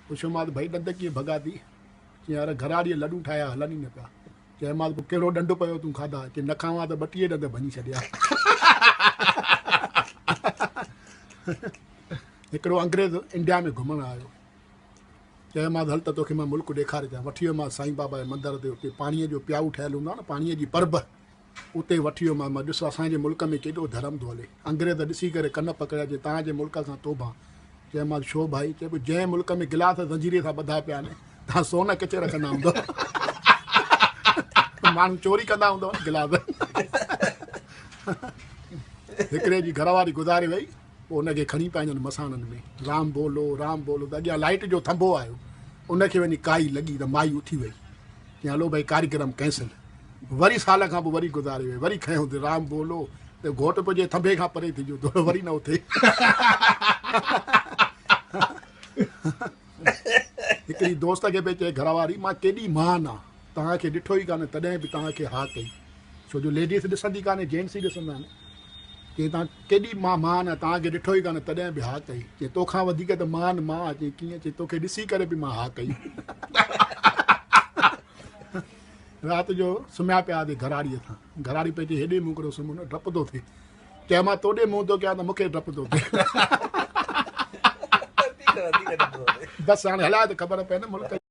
पुछो मां भाई ॾंद कीअं भॻा थी चई यार घराड़ीअ लॾूं ठाहिया हलनि ई न पिया चयोमांसि पोइ कहिड़ो ॾंडु पियो तूं खाधा चई न खावां त 32 ॾंद भञी छॾिया हिकिड़ो अंग्रेज़ इंडिया में घुमणु आयो चयोमांसि हल त तोखे मां मुल्क ॾेखारे अचां वठी वियोमांसि साईं बाबा जे मंदर ते उते पाणीअ जो प्याऊ ठहियलु हूंदो आहे न पाणीअ जी परब उते वठी वियोमांसि मां ॾिसो असांजे मुल्क में केॾो धर्म थो हले अंग्रेज़ ॾिसी करे कन पकड़िया चई तव्हांजे मुल्क खां तोबा चयोमांसि छो भाई चए पियो जंहिं मुल्क में गिलास ज़ंजीरे सां ॿधा पिया आहिनि तव्हां सोन किथे रखंदा हूंदव माण्हू चोरी कंदा हूंदव गिलास हिकिड़े जी घरवारी गुज़ारे वई पोइ उनखे खणी पंहिंजनि मसाणनि में राम बोलो त अॻियां लाइट जो थंभो आयो उनखे वञी काई लॻी त माई उथी वई चई हलो भई कार्यक्रम कैंसिल वरी साल खां पोइ वरी गुज़ारे वई वरी खयों राम बोलो त घोट पुॼे थंभे खां परे थी वियो त वरी न उथे हिकिड़ी दोस्त खे पई चए घरवारी मां केॾी मान आहे तव्हांखे ॾिठो ई कान्हे तॾहिं बि तव्हांखे हा कई छो जो लेडीस ॾिसंदी कान्हे जेंट्स ई ॾिसंदा आहिनि चई तव्हां केॾी मां मान आहे तव्हांखे ॾिठो ई कान्हे तॾहिं बि हा कई चई तोखां वधीक त मान मां चई कीअं चई तोखे ॾिसी करे बि मां हा कई राति जो सुम्हिया पिया हुआसीं घराड़ीअ सां घराड़ी पई चई हेॾे मूं हिकिड़ो सुम्हो न डपु थो थिए चयो मां तोॾे मुंहुं थो कयां त मूंखे डपु थो थिए बसि हाणे हलाए त ख़बर पए न मुल्क